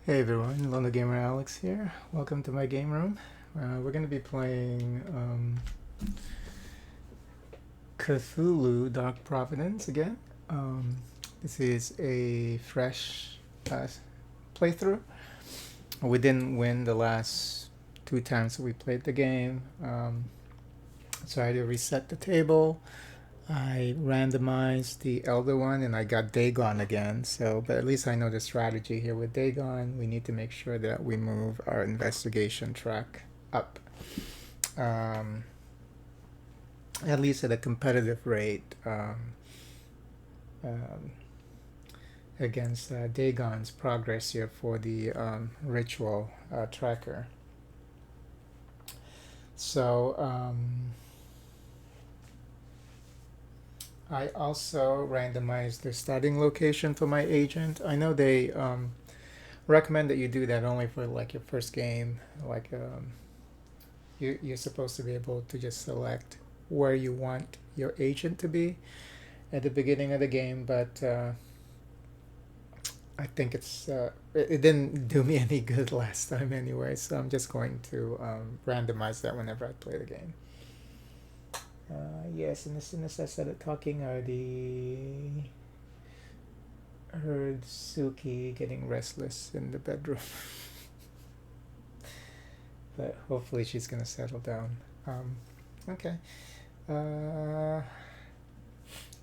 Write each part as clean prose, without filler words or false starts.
Hey everyone, Lone Gamer Alex here. Welcome to my game room. We're going to be playing Cthulhu Dark Providence again. This is a fresh uh, playthrough. We didn't win the last two times that we played the game, so I had to reset the table. I randomized the elder one and I got Dagon again. So, but at least I know the strategy here with Dagon. We need to make sure that we move our investigation track up, um, at least at a competitive rate um, against Dagon's progress here for the ritual tracker. So, I also randomized the starting location for my agent. I know they recommend that you do that only for like your first game. Like you're supposed to be able to just select where you want your agent to be at the beginning of the game, but I think it didn't do me any good last time anyway. So I'm just going to randomize that whenever I play the game. Yes, and as soon as I started talking, I already heard Suki getting restless in the bedroom. But hopefully she's gonna settle down. Okay. Uh,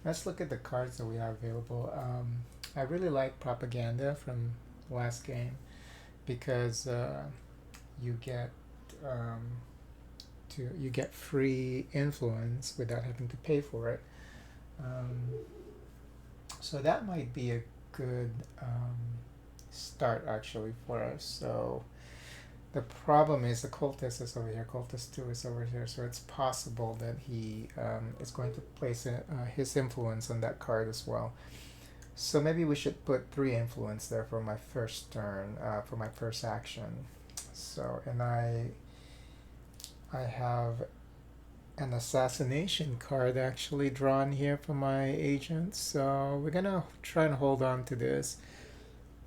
let's look at the cards that we have available. I really like Propaganda from last game because you get um, you get free influence without having to pay for it. Um, so that might be a good start actually for us. So the problem is the cultist is over here, cultist 2 is over here, so it's possible that he is going to place his influence on that card as well. So maybe we should put 3 influence there for my first turn, for my first action. So, and I have an assassination card actually drawn here for my agent, so we're gonna try and hold on to this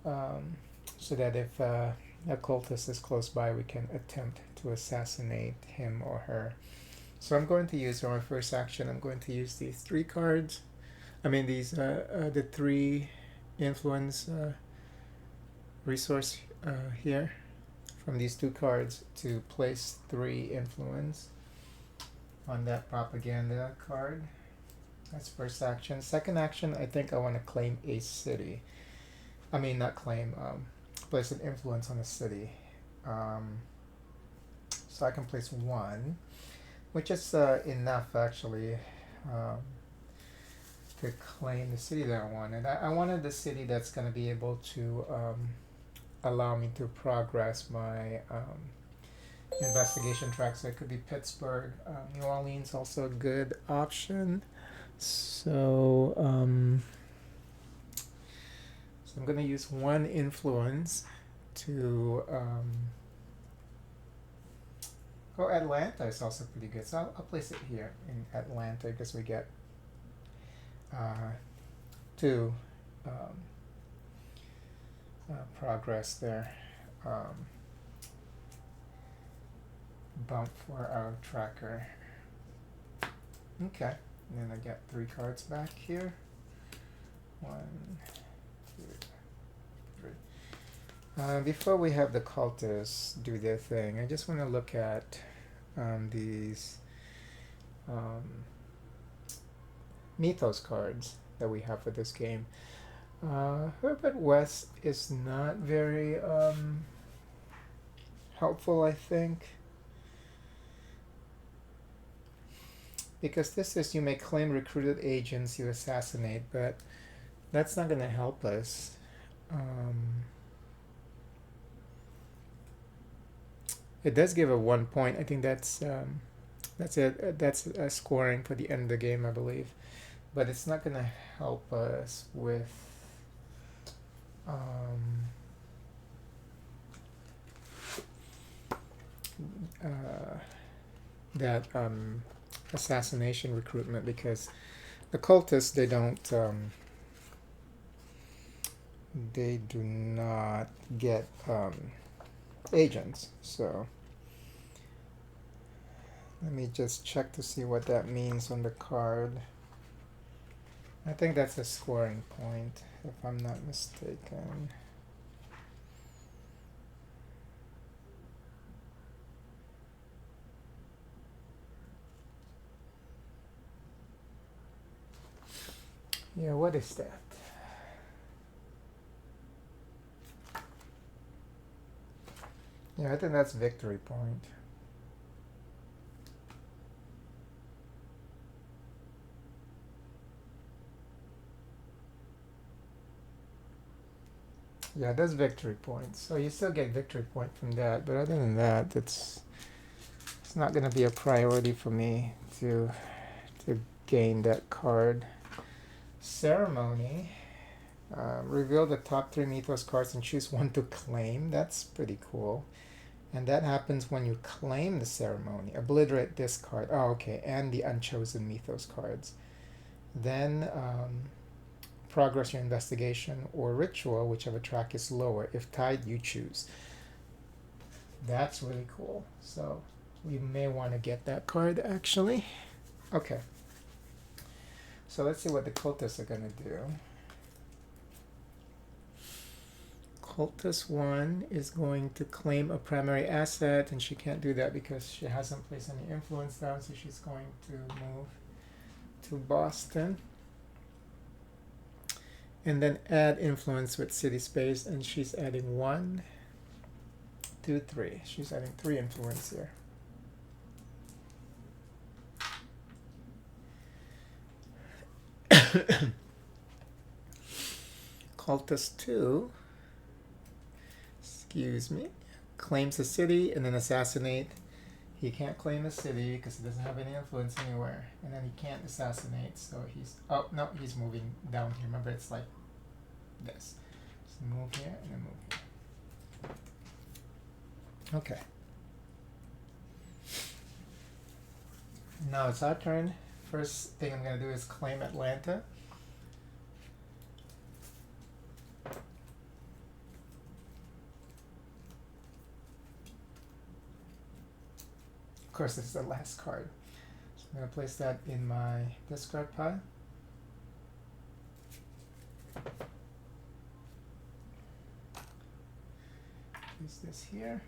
so that if a cultist is close by, we can attempt to assassinate him or her. So I'm going to use, for my first action, I'm going to use these 3 cards. I mean these the 3 influence resource here from these 2 cards to place 3 influence on that propaganda card. That's first action. Second action, I think I want to claim a city. I mean, not claim, place an influence on a city. So I can place 1, which is enough actually to claim the city that I wanted. I wanted the city that's going to be able to allow me to progress my investigation track. So it could be Pittsburgh. New Orleans also a good option. So I'm going to use 1 influence to Atlanta is also pretty good. So I'll place it here in Atlanta because we get 2 progress there. Bump for our tracker. Okay, and then I get 3 cards back here. 1, 2, 3. Before we have the cultists do their thing, I just want to look at these mythos cards that we have for this game. Herbert West is not very helpful, I think. Because this is, you may claim recruited agents you assassinate, but that's not going to help us. It does give a 1 point. I think that's it. That's scoring for the end of the game, I believe. But it's not going to help us with that assassination recruitment, because the cultists, they do not get agents. So let me just check to see what that means on the card. I think that's a scoring point, if I'm not mistaken. Yeah, what is that? Yeah, I think that's victory point. Yeah, that's victory points. So you still get victory point from that, but other than that, it's not going to be a priority for me to gain that card. Ceremony. Reveal the top 3 Mythos cards and choose one to claim. That's pretty cool. And that happens when you claim the ceremony. Obliterate this card. Oh, okay. And the unchosen Mythos cards. Then progress your investigation or ritual, whichever track is lower. If tied, you choose. That's really cool. So we may want to get that card actually. Okay. So let's see what the cultists are going to do. Cultist 1 is going to claim a primary asset, and she can't do that because she hasn't placed any influence down, so she's going to move to Boston. And then add influence with city space, and she's adding 1, 2, 3. She's adding 3 influence here. Cultist 2, excuse me, claims a city and then assassinate. He can't claim a city because he doesn't have any influence anywhere. And then he can't assassinate, so he's... Oh, no, he's moving down here. Remember, it's like this. So move here and then move here. Okay. Now it's our turn. First thing I'm going to do is claim Atlanta. Of course, this is the last card. So I'm going to place that in my discard pile. Place this here.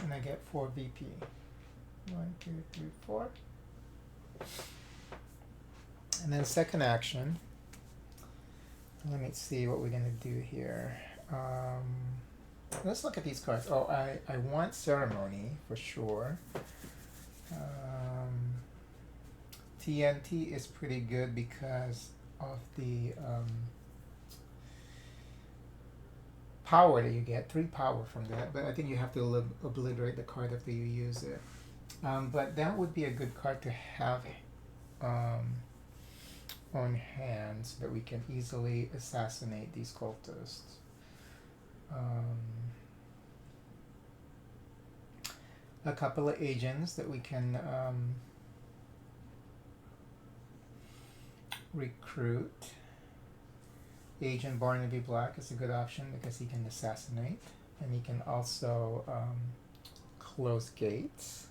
And I get 4 VP. 1, 2, 3, 4. And then second action. Let me see what we're going to do here. Let's look at these cards. Oh, I want ceremony for sure. TNT is pretty good because of the power that you get. 3 power from that, but I think you have to obliterate the card after you use it. But that would be a good card to have on hand so that we can easily assassinate these cultists. A couple of agents that we can recruit. Agent Barnaby Black is a good option because he can assassinate, and he can also close gates.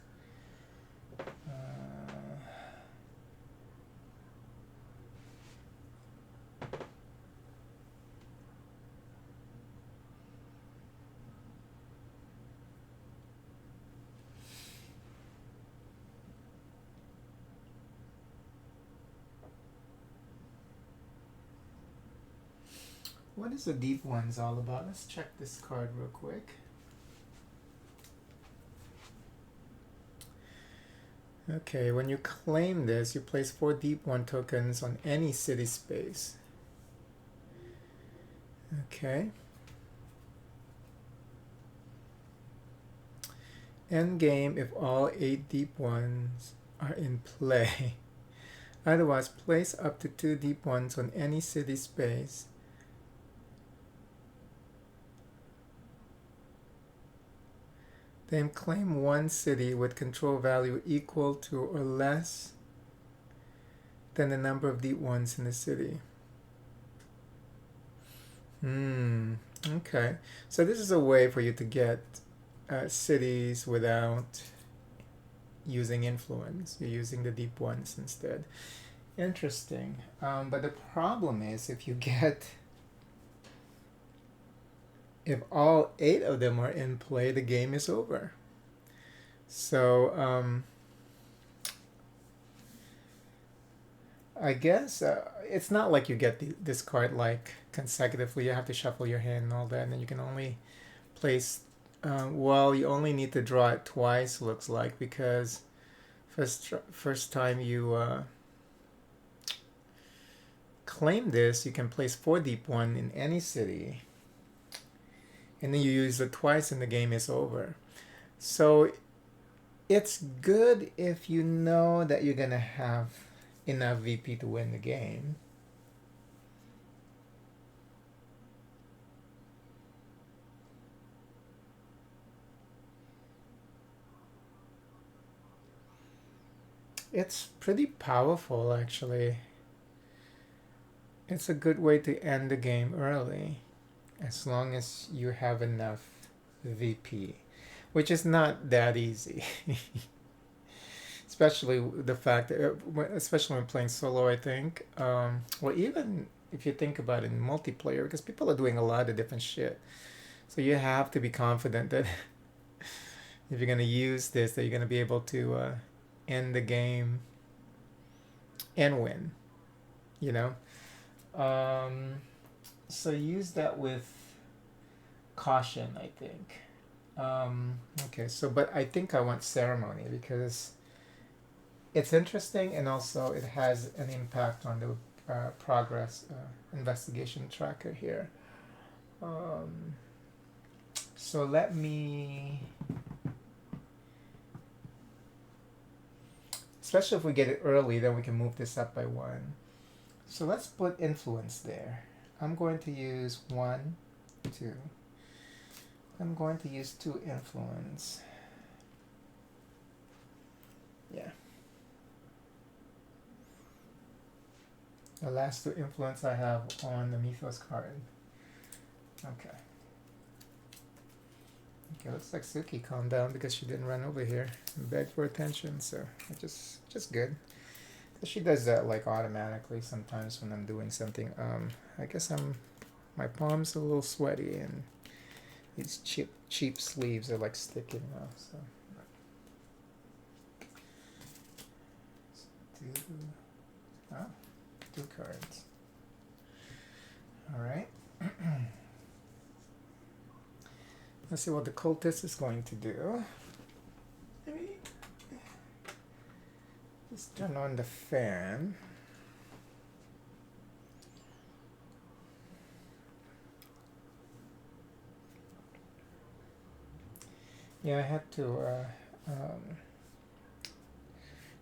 What is the deep ones all about? Let's check this card real quick. Okay, when you claim this, you place 4 deep one tokens on any city space. Okay. End game if all 8 deep ones are in play. Otherwise, place up to 2 deep ones on any city space. Then claim 1 city with control value equal to or less than the number of deep ones in the city. Hmm. Okay. So this is a way for you to get cities without using influence. You're using the deep ones instead. Interesting. But the problem is if all eight of them are in play, the game is over. So I guess it's not like you get this card like consecutively. You have to shuffle your hand and all that, and then you can only place. Well, you only need to draw it twice. Looks like because first time you claim this, you can place 4 deep 1 in any city, and then you use it twice, and the game is over. So it's good if you know that you're gonna have enough VP to win the game. It's pretty powerful, actually. It's a good way to end the game early, as long as you have enough VP, which is not that easy. Especially the fact that, especially when playing solo, I think. Well, even if you think about it in multiplayer, because people are doing a lot of different shit. So you have to be confident that if you're going to use this, that you're going to be able to end the game and win, you know? Um, so use that with caution, I think. Okay, so but I think I want ceremony because it's interesting and also it has an impact on the progress investigation tracker here. Um, so let me, especially if we get it early, then we can move this up by 1. So let's put influence there. I'm going to use 1, 2. I'm going to use 2 influence. Yeah. The last 2 influence I have on the Mythos card. Okay. Okay, looks like Suki calmed down because she didn't run over here and beg for attention, so just good. She does that like automatically sometimes when I'm doing something. I guess my palms are a little sweaty and these cheap sleeves are like sticking now. So let's do 2 cards. All right. Let's see what the cultist is going to do. Let me just turn on the fan. Yeah, I had to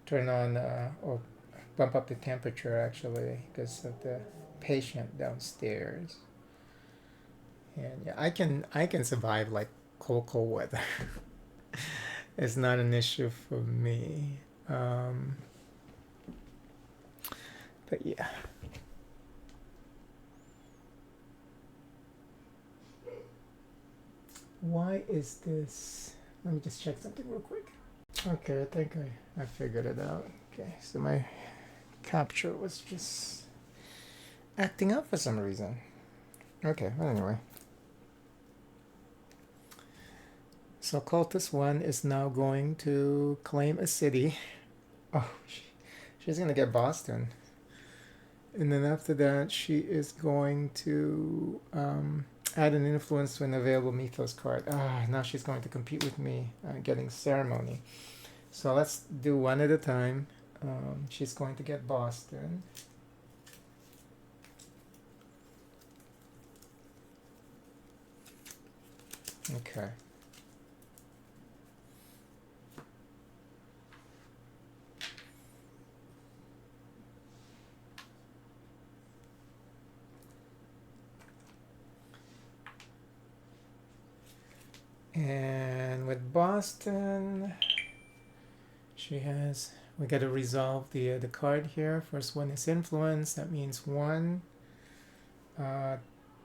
turn on or bump up the temperature actually because of the patient downstairs. And yeah, I can survive like cold weather. It's not an issue for me. But yeah. Why is this? Let me just check something real quick. Okay, I think I figured it out. Okay, so my capture was just acting up for some reason. Okay, well, anyway. So cultist 1 is now going to claim a city. Oh, she's going to get Boston. And then after that, she is going to add an influence to an available Mythos card. Now she's going to compete with me getting ceremony. So let's do 1 at a time. She's going to get Boston. Okay. And with Boston, we got to resolve the card here. First one is influence. That means 1,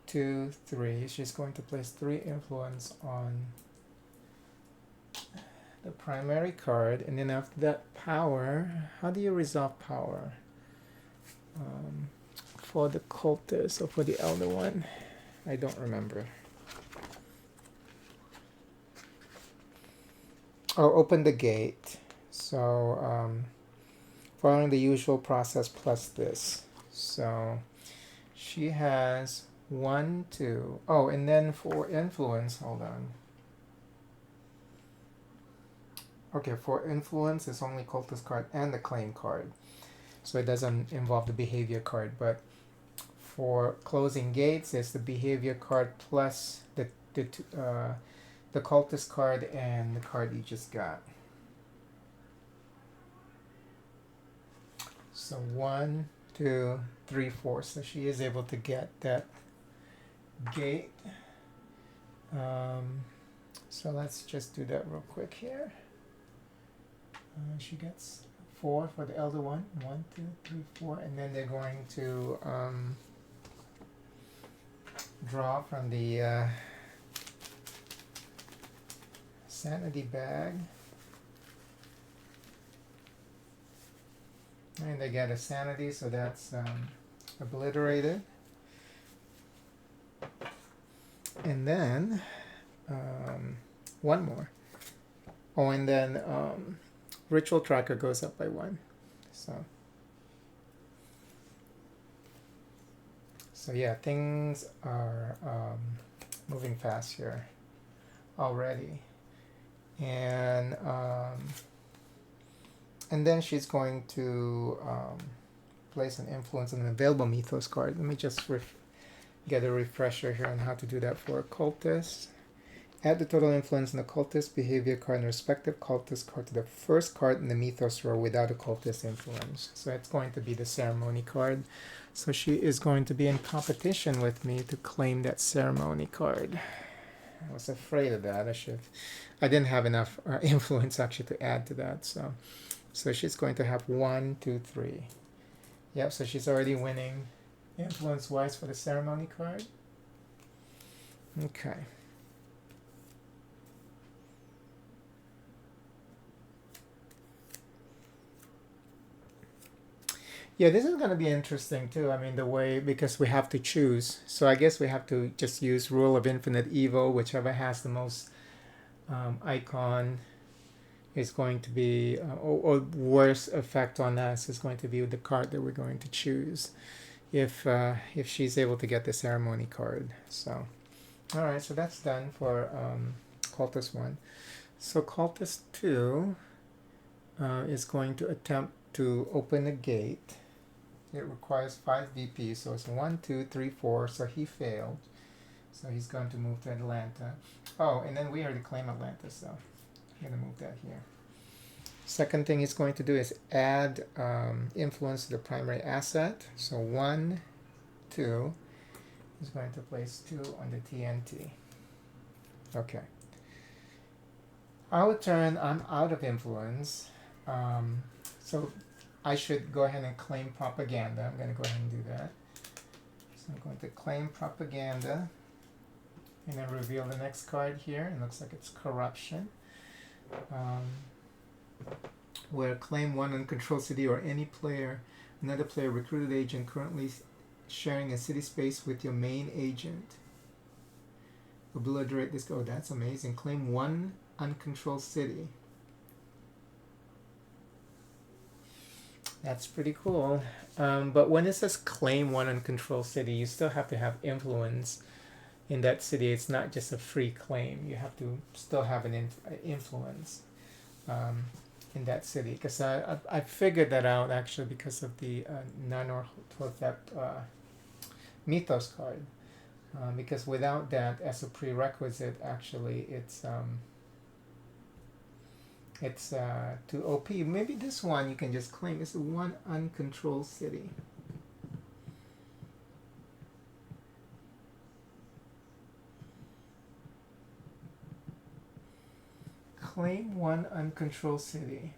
2, 3. She's going to place 3 influence on the primary card, and then after that, power. How do you resolve power? For the cultist or for the elder one? I don't remember. Oh, open the gate. So, following the usual process plus this. So, she has 1, 2. Oh, and then for influence, hold on. Okay, for influence, it's only cultist card and the claim card. So it doesn't involve the behavior card, but for closing gates, it's the behavior card plus the cultist card and the card you just got. So 1, 2, 3, 4. So she is able to get that gate. So let's just do that real quick here. She gets 4 for the elder one. 1, 2, 3, 4, and then they're going to draw from the sanity bag, and they get a sanity, so that's obliterated. And then one more. Oh, and then ritual tracker goes up by 1. So yeah, things are moving fast here already. And then she's going to place an influence on an available mythos card. Let me just get a refresher here on how to do that for a cultist. Add the total influence in the cultist behavior card and the respective cultist card to the first card in the mythos row without a cultist influence. So it's going to be the ceremony card. So she is going to be in competition with me to claim that ceremony card. I was afraid of that. I didn't have enough influence actually to add to that. So she's going to have 1, 2, 3. Yep, so she's already winning influence-wise for the ceremony card. Okay. Yeah, this is going to be interesting too. I mean, the way, because we have to choose. So I guess we have to just use rule of infinite evil. Whichever has the most icon is going to be, or worse effect on us is going to be the card that we're going to choose. If she's able to get the ceremony card. So, all right, so that's done for cultist 1. So cultist 2 is going to attempt to open a gate. It requires 5 VP, so it's 1, 2, 3, 4. So he failed. So he's going to move to Atlanta. Oh, and then we already claim Atlanta, so I'm going to move that here. Second thing he's going to do is add influence to the primary asset. So 1, 2. He's going to place 2 on the TNT. Okay. Our turn, I'm out of influence. So I should go ahead and claim propaganda. I'm going to go ahead and do that. So I'm going to claim propaganda. And then reveal the next card here. It looks like it's corruption. Where claim 1 uncontrolled city or any player, another player recruited agent currently sharing a city space with your main agent. Obliterate this. Oh, that's amazing. Claim 1 uncontrolled city. That's pretty cool. But when it says claim 1 uncontrolled city, you still have to have influence in that city. It's not just a free claim. You have to still have an influence in that city. Because I figured that out actually because of the Nanorhotep mythos card. Because without that as a prerequisite, actually it's too OP. Maybe this one you can just claim. It's 1 uncontrolled city. Claim 1 uncontrolled city.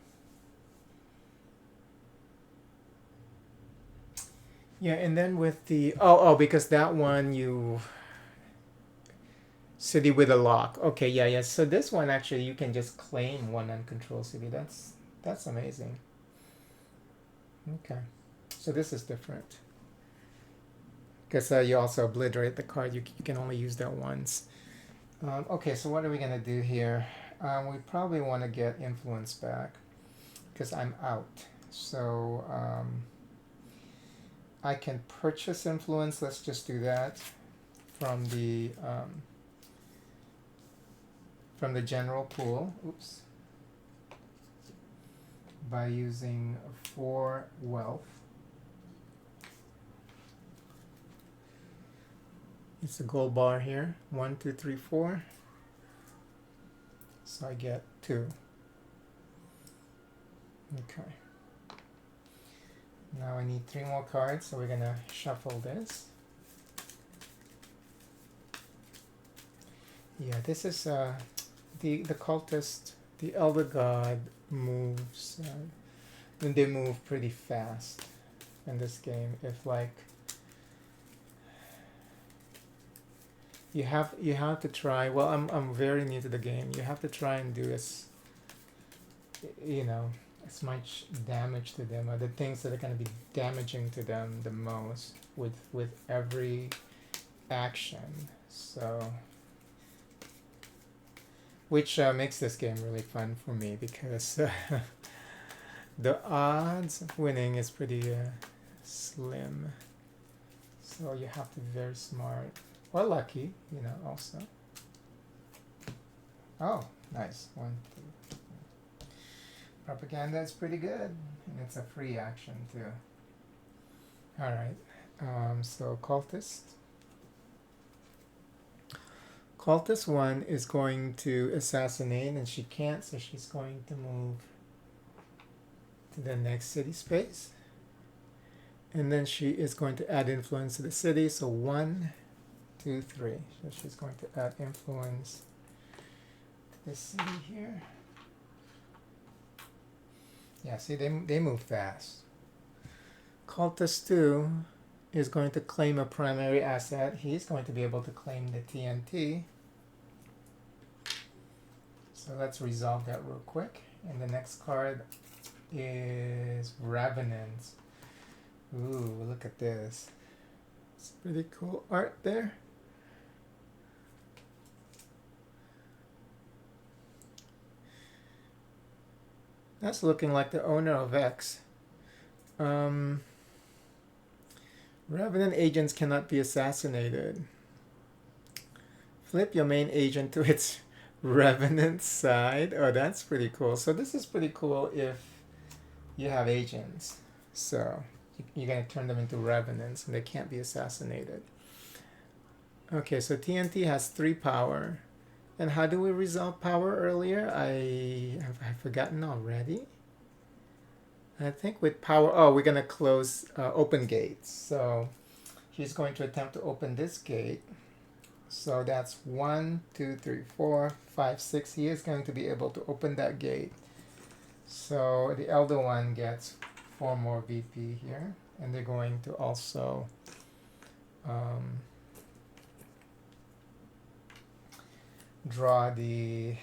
Yeah, and then with the oh because that one you city with a lock. Okay, yeah, yeah. So this one actually you can just claim one uncontrolled city. That's amazing. Okay, so this is different because you also obliterate the card. You can only use that once. Okay, so what are we gonna do here? We probably want to get influence back because I'm out. So I can purchase influence. Let's just do that from the general pool. Oops. By using 4 wealth. It's a gold bar here. 1, 2, 3, 4. So I get 2. Okay. Now I need 3 more cards, so we're gonna shuffle this. Yeah, this is the cultist, the elder god moves. And they move pretty fast in this game. If like you have to try. Well, I'm very new to the game. You have to try and do as much damage to them, or the things that are going to be damaging to them the most with every action. So, which makes this game really fun for me because the odds of winning is pretty slim. So you have to be very smart or lucky, also. Oh, nice. 1, 2. Propaganda is pretty good, and it's a free action too. All right. So cultist. Cultist 1 is going to assassinate, and she can't, so she's going to move to the next city space. And then she is going to add influence to the city. So 1, 2, 3. So she's going to add influence to this city here. Yeah, see, they move fast. Cultist 2 is going to claim a primary asset. He's going to be able to claim the TNT. So let's resolve that real quick. And the next card is Revenant. Ooh, look at this. It's pretty cool art there. That's looking like the owner of X. Revenant agents cannot be assassinated. Flip your main agent to its Revenant side. Oh, that's pretty cool. So this is pretty cool if you have agents. So you're going to turn them into Revenants and they can't be assassinated. Okay, so TNT has 3 power. And how do we resolve power earlier? I've forgotten already. I think with power, we're going to close open gates. So he's going to attempt to open this gate. So that's 1, 2, 3, 4, 5, 6. He is going to be able to open that gate. So the elder one gets 4 more VP here. And they're going to also draw the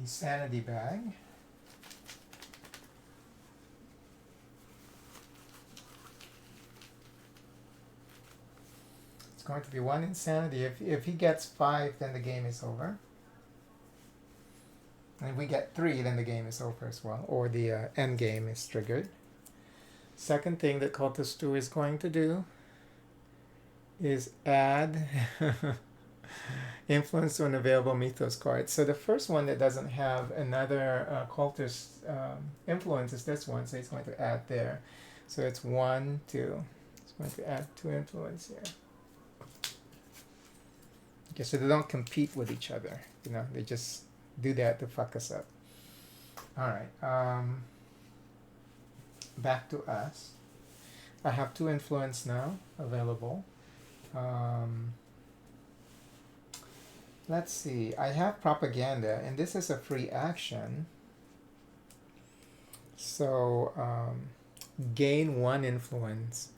sanity bag. It's going to be 1 insanity. If he gets 5, then the game is over. And if we get 3, then the game is over as well, or the end game is triggered. Second thing that Cultist 2 is going to do is add influence to an available mythos card. So the first one that doesn't have another cultist influence is this one, so he's going to add there. So it's 1, 2. He's going to add 2 influence here. Okay, so they don't compete with each other. They just do that to fuck us up. All right. Back to us. I have 2 influence now available. Let's see. I have propaganda, and this is a free action. So gain one influence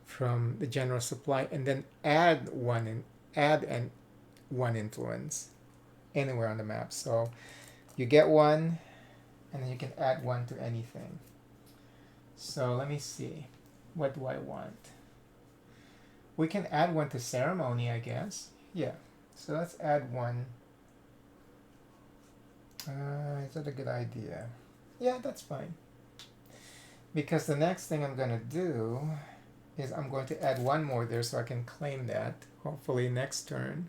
from the general supply, and then add one influence anywhere on the map. So you get one, and then you can add one to anything. So let me see. What do I want? We can add one to ceremony, I guess. Yeah. So let's add one. Is that a good idea? Yeah, that's fine. Because the next thing I'm going to do is I'm going to add one more there so I can claim that, hopefully next turn.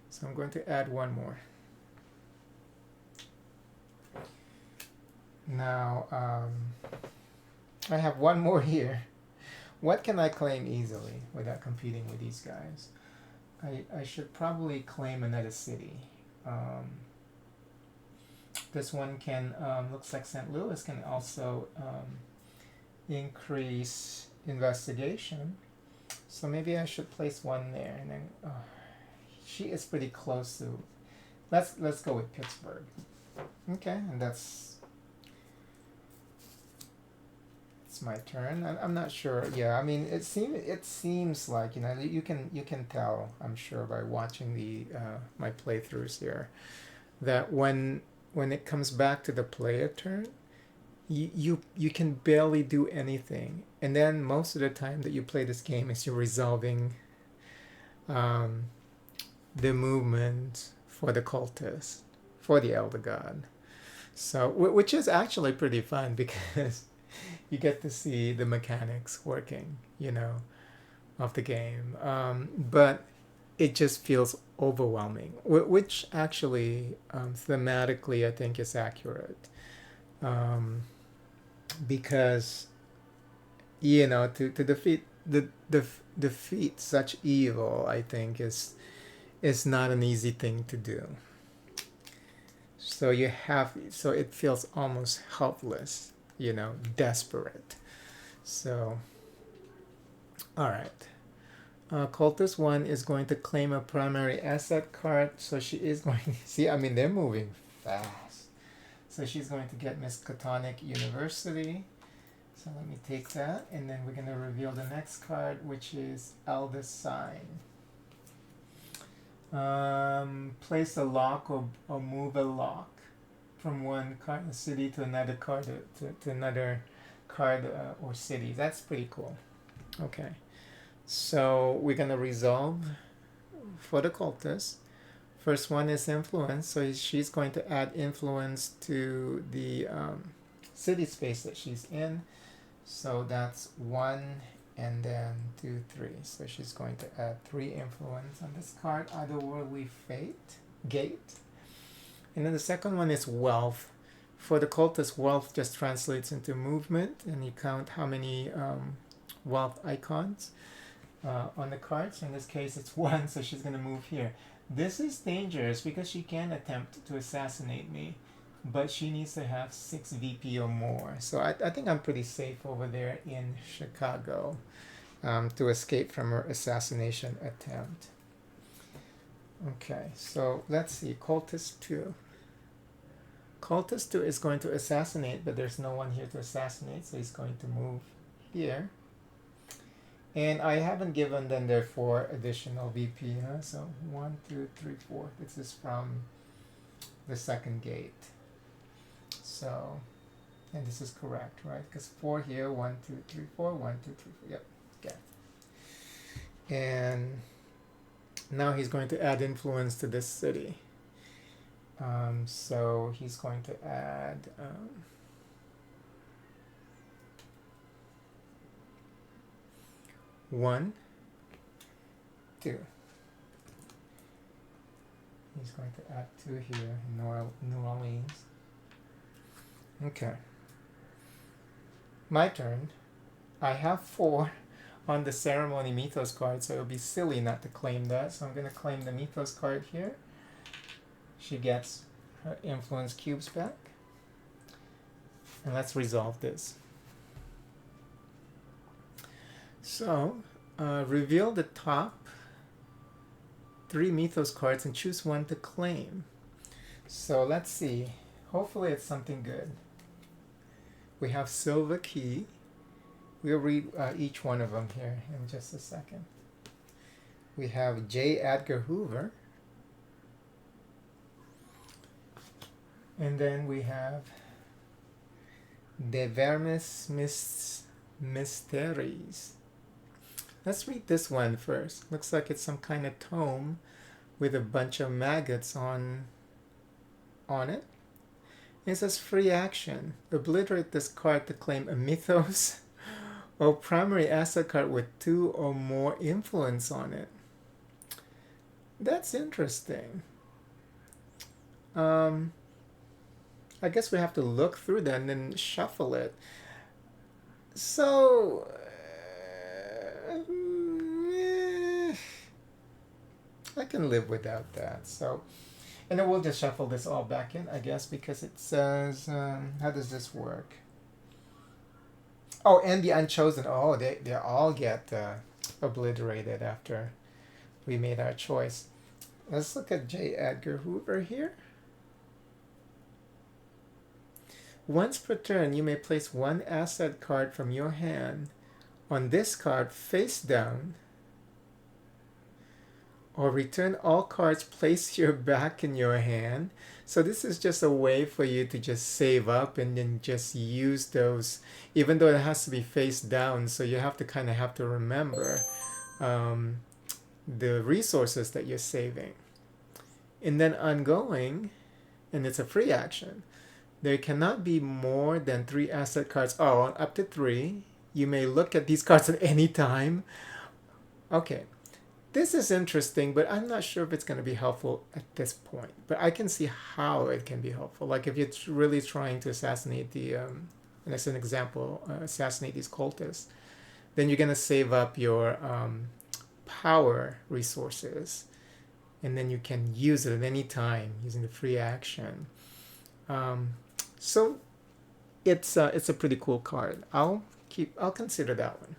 So I'm going to add one more. Now, I have one more here. What can I claim easily without competing with these guys? I should probably claim another city. This one can, looks like St. Louis can also increase investigation. So maybe I should place one there, and then she is pretty close to. Let's go with Pittsburgh. Okay, and that's my turn. I'm not sure. Yeah, I mean it seems like, you know, you can tell, I'm sure, by watching the my playthroughs here, that when it comes back to the player turn, you can barely do anything, and then most of the time that you play this game is you're resolving the movement for the cultist, for the elder god. So which is actually pretty fun because you get to see the mechanics working, you know, of the game. But it just feels overwhelming, which actually thematically I think is accurate. Because, you know, to defeat such evil, I think is not an easy thing to do. So it feels almost helpless, you know, desperate. So, all right. Cultist 1 is going to claim a primary asset card, so she is going to see. I mean, they're moving fast. So she's going to get Miskatonic University. So let me take that, and then we're going to reveal the next card, which is Eldest Sign. Place a lock or move a lock from one card or city to another card to another card or city. That's pretty cool. Okay, so we're gonna resolve for the cultist. First one is influence, so she's going to add influence to the city space that she's in. So that's 1 and then 2, 3. So she's going to add 3 influence on this card. Otherworldly Gate. And then the second one is wealth. For the cultist, wealth just translates into movement, and you count how many wealth icons on the cards. In this case, it's 1, so she's going to move here. This is dangerous because she can attempt to assassinate me, but she needs to have 6 VP or more. So I think I'm pretty safe over there in Chicago to escape from her assassination attempt. Okay, so let's see. Cultist 2. Cultist 2 is going to assassinate, but there's no one here to assassinate, so he's going to move here. And I haven't given them their 4 additional VP, huh? So 1, 2, 3, 4. This is from the second gate. So, and this is correct, right? Because 4 here, 1, 2, 3, 4, 1, 2, 3, 4. Yep, okay. And now he's going to add influence to this city. So he's going to add 1, 2. He's going to add 2 here in New Orleans. Okay. My turn. I have 4 on the ceremony mythos card, so it would be silly not to claim that. So I'm going to claim the mythos card here. She gets her influence cubes back. And let's resolve this. So, reveal the top 3 mythos cards and choose one to claim. So let's see. Hopefully it's something good. We have Silver Key. We'll read each one of them here in just a second. We have J. Edgar Hoover. And then we have De Vermis Mysteries. Let's read this one first. Looks like it's some kind of tome with a bunch of maggots on it. It says free action. Obliterate this card to claim a mythos or primary asset card with 2 or more influence on it. That's interesting. I guess we have to look through that and then shuffle it. So, I can live without that. So, and then we'll just shuffle this all back in, I guess, because it says, how does this work? Oh, and the Unchosen. Oh, they all get obliterated after we made our choice. Let's look at J. Edgar Hoover here. Once per turn, you may place 1 asset card from your hand on this card face down, or return all cards placed here back in your hand. So this is just a way for you to just save up and then just use those, even though it has to be face down. So you have to remember the resources that you're saving. And then ongoing, and it's a free action. There cannot be more than 3 asset cards. Oh, up to 3. You may look at these cards at any time. Okay. This is interesting, but I'm not sure if it's going to be helpful at this point. But I can see how it can be helpful. Like if you're really trying to assassinate the, and as an example, assassinate these cultists, then you're going to save up your power resources. And then you can use it at any time using the free action. So it's a pretty cool card. I'll consider that one.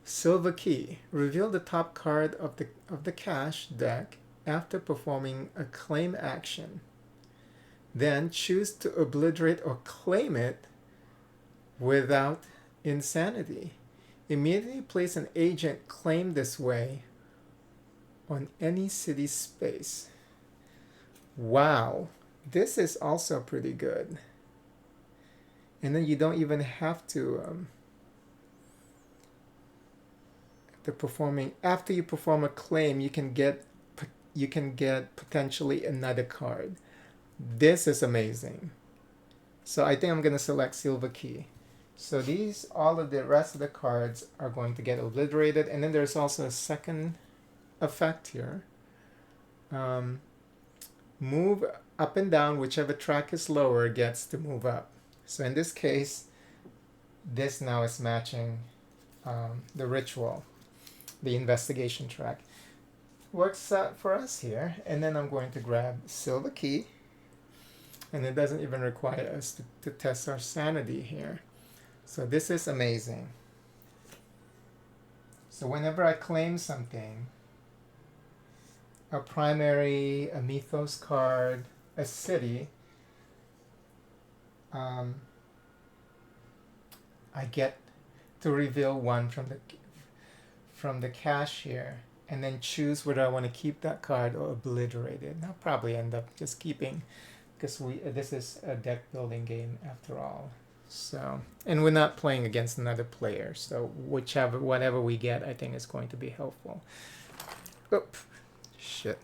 Silver Key. Reveal the top card of the cash deck after performing a claim action. Then choose to obliterate or claim it without insanity. Immediately place an agent claimed this way on any city space. Wow. This is also pretty good. And then you don't even have to after you perform a claim, you can get potentially another card. This is amazing. So I think I'm going to select Silver Key. So all of the rest of the cards are going to get obliterated, and then there's also a second effect here. Move up and down, whichever track is lower gets to move up. So in this case, this now is matching the ritual, the investigation track. Works for us here. And then I'm going to grab Silver Key. And it doesn't even require us to test our sanity here. So this is amazing. So whenever I claim something, a primary, a mythos card, a city, I get to reveal one from the cache here, and then choose whether I want to keep that card or obliterate it. I'll probably end up just keeping, because this is a deck building game after all. So, and we're not playing against another player, so whatever we get, I think is going to be helpful. Oop, shit.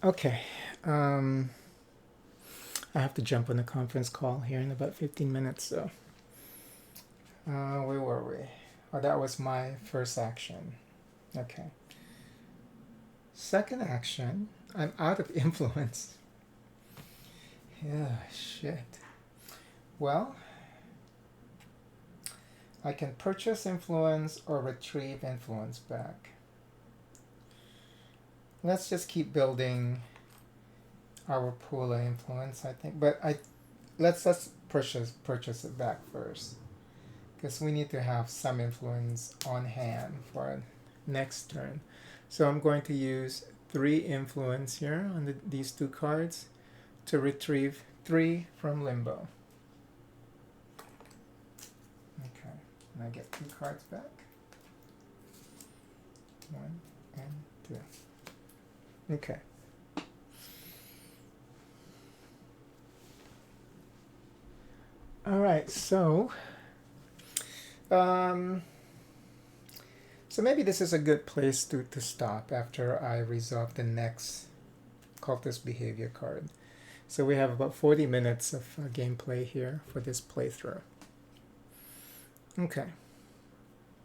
Okay. I have to jump on a conference call here in about 15 minutes, so. Where were we? Oh, that was my first action. Okay. Second action, I'm out of influence. Yeah, shit. Well, I can purchase influence or retrieve influence back. Let's just keep building our pool of influence, I think. But let's purchase it back first, because we need to have some influence on hand for next turn. So I'm going to use 3 influence here on these 2 cards. to retrieve 3 from limbo. Okay, and I get 2 cards back. 1 and 2. Okay. All right, so maybe this is a good place to stop after I resolve the next cultist behavior card. So we have about 40 minutes of gameplay here for this playthrough. Okay.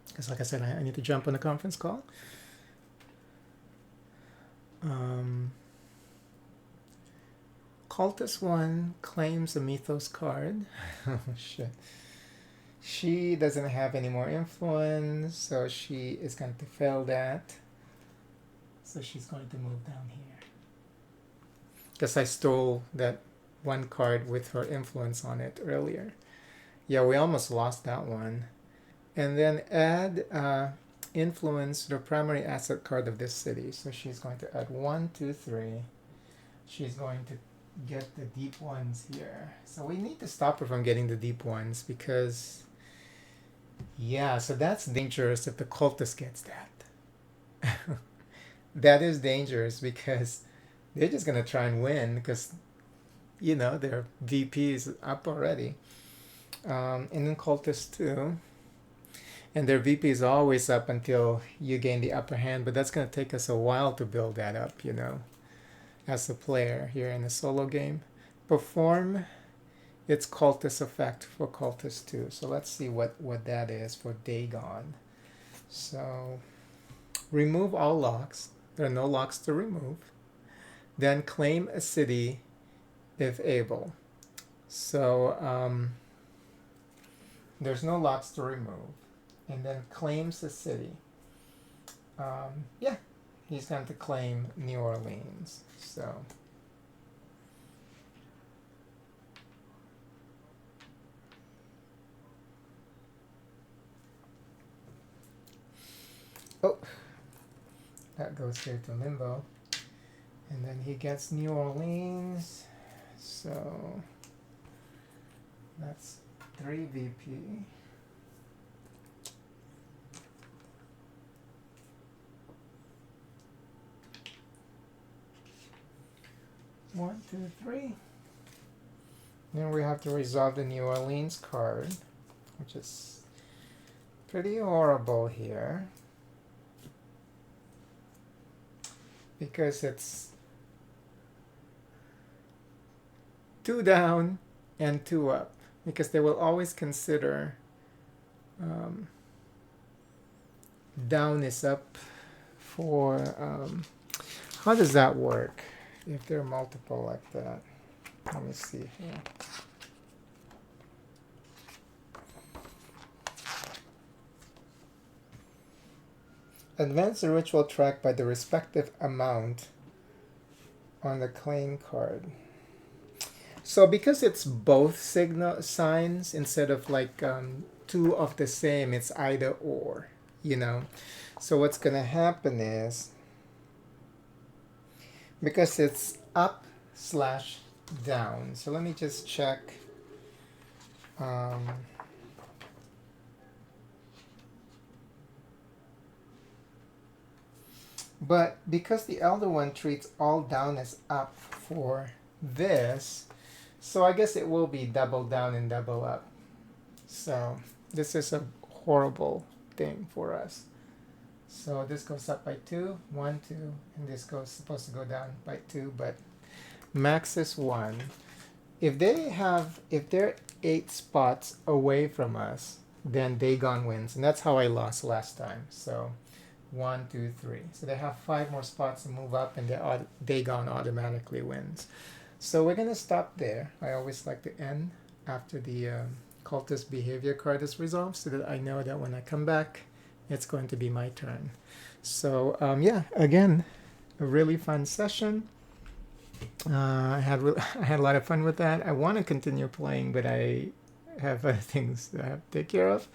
Because like I said, I need to jump on a conference call. Cultist 1 claims a Mythos card. Oh shit. She doesn't have any more influence, so she is going to fail that. So she's going to move down here. Because I stole that 1 card with her influence on it earlier. Yeah, we almost lost that one. And then add influence, the primary asset card of this city. So she's going to add 1, 2, 3. She's going to get the deep ones here. So we need to stop her from getting the deep ones because, yeah, so that's dangerous if the cultist gets that. That is dangerous because they're just going to try and win because, you know, their VP is up already. And then cultist 2. And their VP is always up until you gain the upper hand, but that's going to take us a while to build that up, you know, as a player here in a solo game. Perform its cultist effect for cultist 2. So let's see what that is for Dagon. So remove all locks. There are no locks to remove. Then claim a city if able. So there's no locks to remove. And then claims the city. Yeah, he's going to claim New Orleans. So oh, that goes here to limbo. And then he gets New Orleans. So that's 3 VP. One, two, 3. Then we have to resolve the New Orleans card, which is pretty horrible here. Because it's 2 down and 2 up. Because they will always consider down is up for... how does that work? If they're multiple like that. Let me see here. Advance the ritual track by the respective amount on the claim card. So because it's both signal signs instead of like 2 of the same, it's either or, you know. So what's going to happen is, because it's up / down. So let me just check. But because the elder one treats all down as up for this, so I guess it will be double down and double up. So this is a horrible thing for us. So this goes up by 2, 1, 2, and this goes supposed to go down by 2, but max is 1. If they're 8 spots away from us, then Dagon wins, and that's how I lost last time. So 1, 2, 3. So they have 5 more spots to move up, and Dagon automatically wins. So we're gonna stop there. I always like to end after the cultist behavior card is resolved, so that I know that when I come back, it's going to be my turn. So yeah, again, a really fun session. I had a lot of fun with that. I want to continue playing, but I have other things that I have to take care of.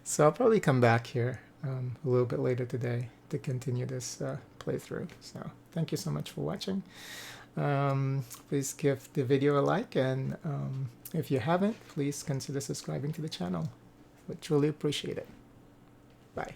So I'll probably come back here a little bit later today to continue this playthrough. So thank you so much for watching. Please give the video a like, and if you haven't, please consider subscribing to the channel. Would truly appreciate it. Bye.